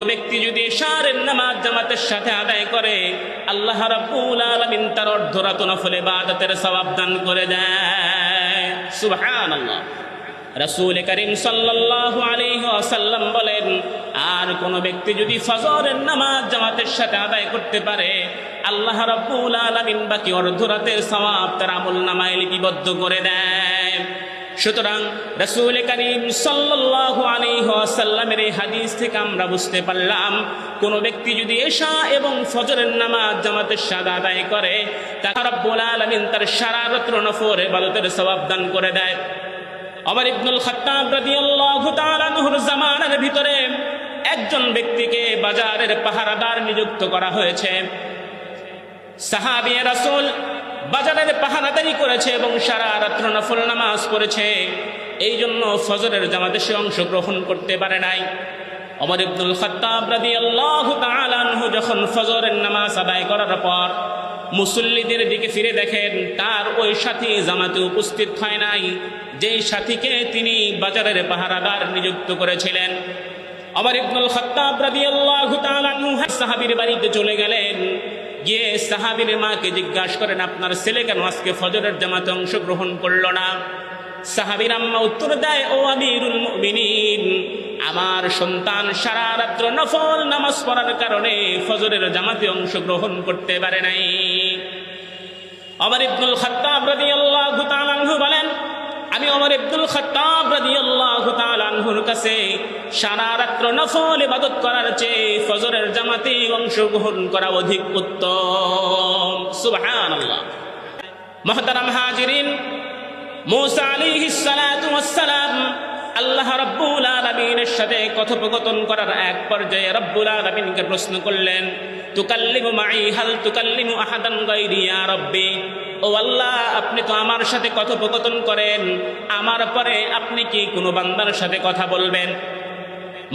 ব্যক্তি যদি ইশারের নামাজ জামাতের সাথে আদায় করে আল্লাহ রাব্বুল আলামিন তার অর্ধরাত নফল ইবাদতের সওয়াব দান করে দেয়। সুবহানাল্লাহ। রাসূল করিম সাল্লাল্লাহু আলাইহি ওয়াসাল্লাম বলেন, আর কোন ব্যক্তি যদি ফজরের নামাজ জামাতের সাথে আদায় করতে পারে আল্লাহ রাব্বুল আলামিন বাকি অর্ধরাতের সওয়াব তার আমলনামায় লিপিবদ্ধ করে দেয়। সুতরাং রাসূল করিম সাল্লাল্লাহু আলাইহি ওয়াসাল্লামের এই হাদিস থেকে আমরা বুঝতে পারলাম কোন ব্যক্তি যদি ইশা এবং ফজরের নামাজ জামাতের সাথে আদায় করে তাকে রব্বুল আলামিন তার সারা রাত নফল ইবাদতের সওয়াব দান করে দেয়। ওমর ইবনুল খাত্তাব রাদিয়াল্লাহু তাআলা আনহুর জামানার ভিতরে একজন ব্যক্তিকে বাজারের পাহারাদার নিযুক্ত করা হয়েছে। সাহাবী রাসূল বাজারের পাহারাদারি করেছে এবং সারা রাত নফল নামাজ পড়েছে, এই জন্য ফজরের জামাতে সে অংশগ্রহণ করতে পারে নাই। ওমর ইবনুল খাত্তাব রাদিয়াল্লাহু তাআলা আনহু যখন ফজরের নামাজ আদায় করার পর মুসল্লিদের দিকে ফিরে দেখেন তার ওই সাথী জামাতে উপস্থিত হয় নাই, যেই সাথীকে তিনি বাজারের পাহারাদার নিযুক্ত করেছিলেন। ওমর ইবনুল খাত্তাব রাদিয়াল্লাহু তাআলা আনহু সাহাবীর বাড়িতে চলে গেলেন, গিয়ে সাহাবীর মাকে জিজ্ঞাসা করেন, আপনার ছেলে কেন আজকে ফজরের জামাতে অংশগ্রহণ করলো না? সাহাবীর আম্মা উত্তর দেয়, ও আমিরুল মুমিনিন, আমার সন্তান সারা রাত নফল নামাজ পড়ার কারণে ফজরের জামাতে অংশগ্রহণ করতে পারে নাই। ওমর ইবনুল খাত্তাব রাদিয়াল্লাহু তাআলা আনহু বলেন, আমি ওমর ইবনুল খাত্তাব রাদিয়াল্লাহু তাআলা আনহুর কাছে সারা রাত নফল ইবাদত করার চেয়ে ফজরের জামাতে অংশগ্রহণ করা অধিক উত্তম। সুবহানাল্লাহ। মুহতারাম হাজিরিন, মূসা আলাইহিস সালাতু ওয়াস সালাম আল্লাহ রাব্বুল আলামিনের সাথে কথোপকথন করার এক পর্যায়ে রাব্বুল আলামিনকে প্রশ্ন করলেন, তুকাল্লিমু মাই হাল তুকাল্লিমু আহাদান গায়রি ইয়া রাব্বি, ও আল্লাহ, আপনি তো আমার সাথে কথোপকথন করেন, আমার পরে আপনি কি কোনো বান্দার সাথে কথা বলবেন?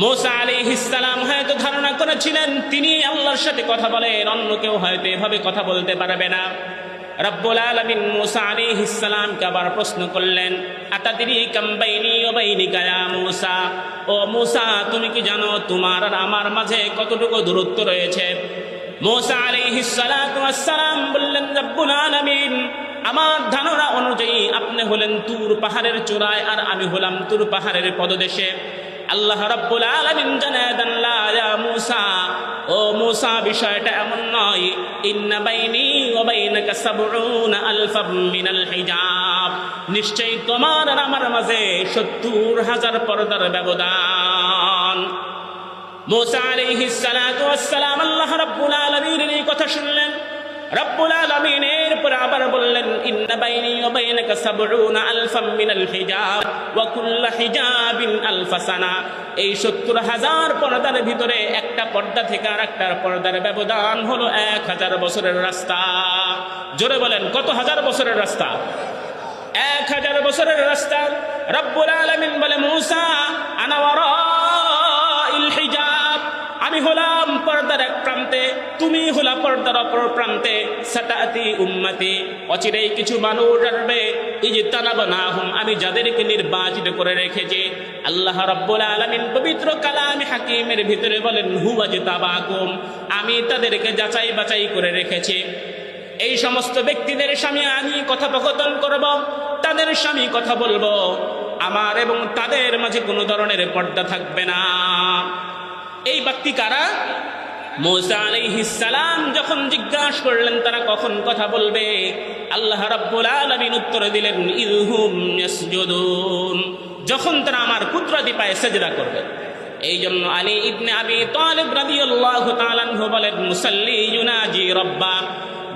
মূসা আলাইহিস সালাম হয়তো ধারণা করেছিলেন তিনি আল্লাহর সাথে কথা বলেন, অন্য কেউ হয়তো এভাবে কথা বলতে পারবে না। রব্বুল আলামিন মূসা আলাইহিস সালামকে আবার প্রশ্ন করলেন, আতাদরি কাম বাইনি ওয়া বাইনিকা ইয়া মূসা, ও মূসা, তুমি কি জানো তোমার আর আমার মাঝে কতটুকু দূরত্ব রয়েছে? মূসা আলাইহিস সালাতু ওয়াস সালাম বললেন, রব্বুল আলামিন, আমার ধারণা অনুযায়ী আপনি হলেন তুর পাহাড়ের চূড়ায় আর আমি হলাম তুর পাহাড়ের পদদেশে। আল্লাহ রাব্বুল আলামিন জানায় দেন, লা ইয়া মূসা, ও মূসা, বিষয়টা এমন নয়, ইন্না বাইনি ওয়া বাইনাকা সাবউনা আলফাম মিনাল হিজাব, নিশ্চয়ই তোমার আর আমার মাঝে ৭০,০০০ পর্দার ব্যবধান। মূসা আলাইহিস সালাতু ওয়াস সালাম আল্লাহ রাব্বুল আলামিনের এই কথা শুনলেন। রব্বুল আলামিন এরপর আবার বললেন, ইন্না বাইনি ওয়া বাইনাকা সাবউনা আলফাম মিনাল হিজাব ওয়া কুল্লু হিজাবিন আলফা সানা, এই ৭০,০০০ পর্দার ভিতরে একটা পর্দা থেকে আরেকটা পর্দার ব্যবধান হলো ১,০০০ বছরের রাস্তা। জোরে বলেন, কত হাজার বছরের রাস্তা? ১,০০০ বছরের রাস্তা। রব্বুল আলামিন বলে, মূসা, আনা ওয়ারাইল হিজাব, আমি হলাম পর্দার এক প্রান্তে, তুমি হলা পর্দার অপর প্রান্তে। সাতাতি উম্মতি, অচিরেই কিছু মানুষ আসবে, ইজতানাবনাহুম, আমি যাদেরকে নির্বাচিত করে রেখেছি। আল্লাহ রাব্বুল আলামিন পবিত্র কালামে হাকিমের ভিতরে বলেন, হুয়া জিতাবাকুম, আমি তাদেরকে যাচাই বাছাই করে রেখেছি। এই সমস্ত ব্যক্তিদের সামনে আমি কথোপকথন করব, তাদের সামনে কথা বলবো, আমার এবং তাদের মাঝে কোনো ধরনের পর্দা থাকবে না। এই ব্যক্তি কারা? মূসা আলাইহিস সালাম যখন জিজ্ঞাসা করলেন তারা কখন কথা বলবে, আল্লাহ রাব্বুল আলামিন উত্তর দিলেন, ইযহুম ইয়াসজুদুন, যখন তারা আমার কুদরতি পায়ে সেজদা করবে। এই জন্য আলী ইবনে আবি তালিব রাদিয়াল্লাহু তাআলা আনহু বলেন, মুসাল্লি ইউনাজি রাব্বা,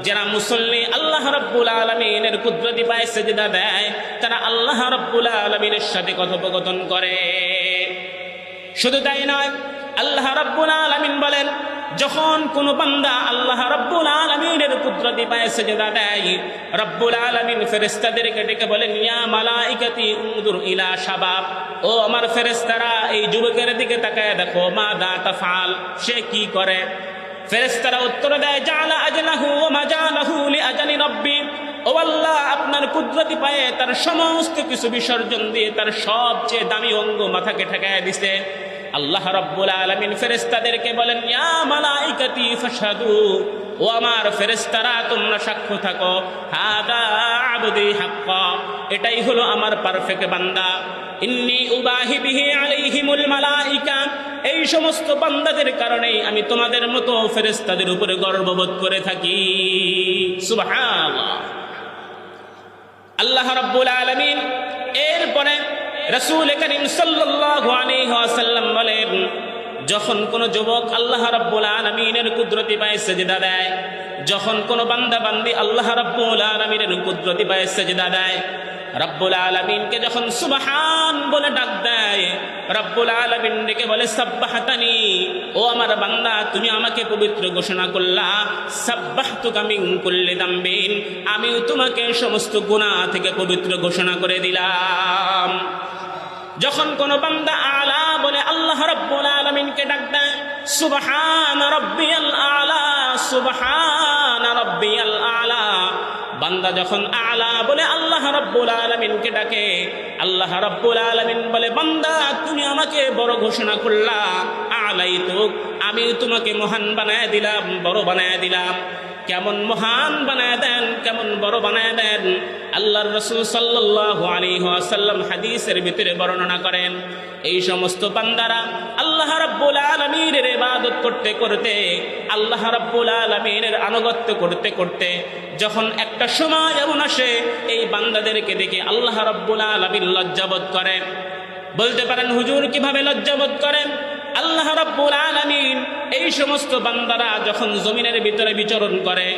যারা মুসল্লি আল্লাহ রাব্বুল আলামিনের কুদরতি পায়ে সেজদা দেয় তারা আল্লাহ রাব্বুল আলামিনের সাথে কথোপকথন করে। শুধু তাই নয়, আল্লাহ রাব্বুল আলামিন বলেন, যখন কোন বান্দা আল্লাহ রাব্বুল আলামিনের কুদরতি পায়ে সেজদা দেয়, রাব্বুল আলামিন ফেরেশতাদেরকে ডেকে বলেন, ইয়া মালাইকাতি উনজুর ইলা শাবাব, ও আমার ফেরেশতারা এই যুবকের দিকে তাকায় দেখো, মা দা তাফআল, সে কি করে? ফেরেশতারা উত্তর দেয়, জালা আজলাহু ওয়া মা জালাহু লিআজালি রাব্বি, ও আল্লাহ, আপনার কুদরতি পায়ে তার সমস্ত কিছু বিসর্জন দিয়ে তার সবচেয়ে দামি অঙ্গ মাথাকে ঠেকায় দিছে। আল্লাহ রাব্বুল আলামিন ফেরেশতাদেরকে বলেন, ইয়া মালাইকাতি ফাশহাদু, ও আমার ফেরেশতারা তোমরা সাক্ষ্য থাকো, হাদা আবদি হাক্কা, এটাই হলো আমার পারফেক্ট বান্দা। ইন্নী উবাহি বিহি আলাইহিমুল মালাইকা, এই সমস্ত বান্দাদের কারণেই আমি তোমাদের মতো ফেরেশতাদের উপরে গর্ববোধ করে থাকি। সুবহানাল্লাহ। আল্লাহ রাব্বুল আলামিন এরপরে রাসূল করিম সাল্লাল্লাহু আলাইহি ওয়াসাল্লাম বলেন, যখন কোন যুবক আল্লাহ রাব্বুল আলামিনের কুদরতি পায়ে সিজদা দেয়, যখন কোন বান্দা বান্দি আল্লাহ রাব্বুল আলামিনের কুদরতি পায়ে সিজদা দেয়, রব্বুল আলামিনকে যখন সুবহান বলে ডাক দেয়, রব্বুল আলামিন ডেকে বলে সাব্বাহতানি, ও আমার বান্দা তুমি আমাকে পবিত্র ঘোষণা করলা, সাব্বাহতুকা মিন কুল্লি দামবিন, আমিও তোমাকে সমস্ত গুনাহ থেকে পবিত্র ঘোষণা করে দিলাম। যখন কোন বান্দা আলা বলে আল্লাহ রাব্বুল আলামিনকে ডাক দেয়, সুবহান রাব্বিয়াল আলা, সুবহান রাব্বিয়াল আলা, বান্দা যখন আলা বলে আল্লাহ রাব্বুল আলামিনকে ডাকে, আল্লাহ রাব্বুল আলামিন বলে, বান্দা তুমি আমাকে বড় ঘোষণা করলা, আলাইতুক, আমি তোমাকে মহান বানায় দিলাম, বড় বানায় দিলাম। কেমন মহান বানায় দেন, কেমন বড় বানায় দেন, আল্লাহর রাসূল সাল্লাল্লাহু আলাইহি ওয়াসাল্লাম হাদিসের ভিতরে বর্ণনা করেন। এই সমস্ত বান্দারা আল্লাহ রাব্বুল আলামিনের ইবাদত করতে করতে, আল্লাহ রাব্বুল আলামিনের আনুগত্য করতে করতে যখন একটা সময় এমন আসে, এই বান্দাদেরকে দেখে আল্লাহ রাব্বুল আলামিন লজ্জাবোধ করেন। বলতে পারেন হুজুর কিভাবে লজ্জাবোধ করেন? আল্লাহ রাব্বুল আলামিন এই সমস্ত বান্দারা যখন জমিনের ভিতরে বিচরণ করে,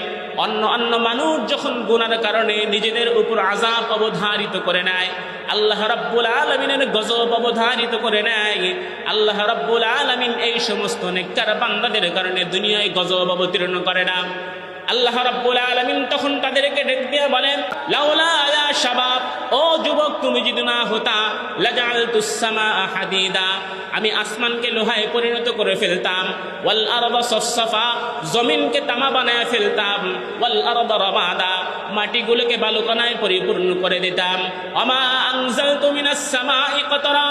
অন্য মানুষ যখন গুনার কারণে নিজেদের উপর আযাব অবধারিত করে নেয়, আল্লাহ রাব্বুল আলামিনের গজব অবধারিত করে নেয়, আল্লাহ রাব্বুল আলামিন এই সমস্ত নেককার বান্দাদের কারণে দুনিয়ায় গজব অবতীর্ণ করে না। আল্লাহ রাব্বুল আলামিন তখন তাদেরকে ডেকে দিয়ে বলেন, লাউলা ইয়া শাবাব, ও যুবক তুমি যদি না হতা, লাজালতুস সামাআ হাদিদা, আমি আসমানকে লোহায় পরিণত করে ফেলতাম, ওয়াল আরদা সাফসাফা, জমিনকে তামা বানায় ফেলতাম, ওয়াল আরদা রামাদা, মাটিগুলোকে বালুকণায় পরিপূর্ণ করে দিতাম, ওমা আনজালতু মিনাস সামাই কতরা,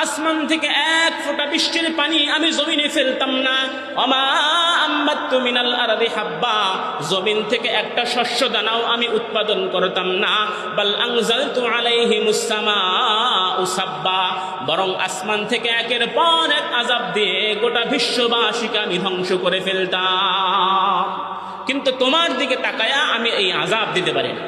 আসমান থেকে এক ফোঁটা বৃষ্টির পানি আমি জমিনে ফেলতাম না, ওমা আম্বাতু মিনাল আরদি হাব্বা, জমিন থেকে একটা শস্য দানাও আমি উৎপাদন করতাম না, বাল আনজালতু আলাইহিমুস সামাউ সাব্বা, বরং আসমান থেকে একের পর এক আযাব দিয়ে গোটা বিশ্ববাসীকে আমি ধ্বংস করে ফেলতাম, কিন্তু তোমার দিকে তাকায়া আমি এই আযাব দিতে পারি না।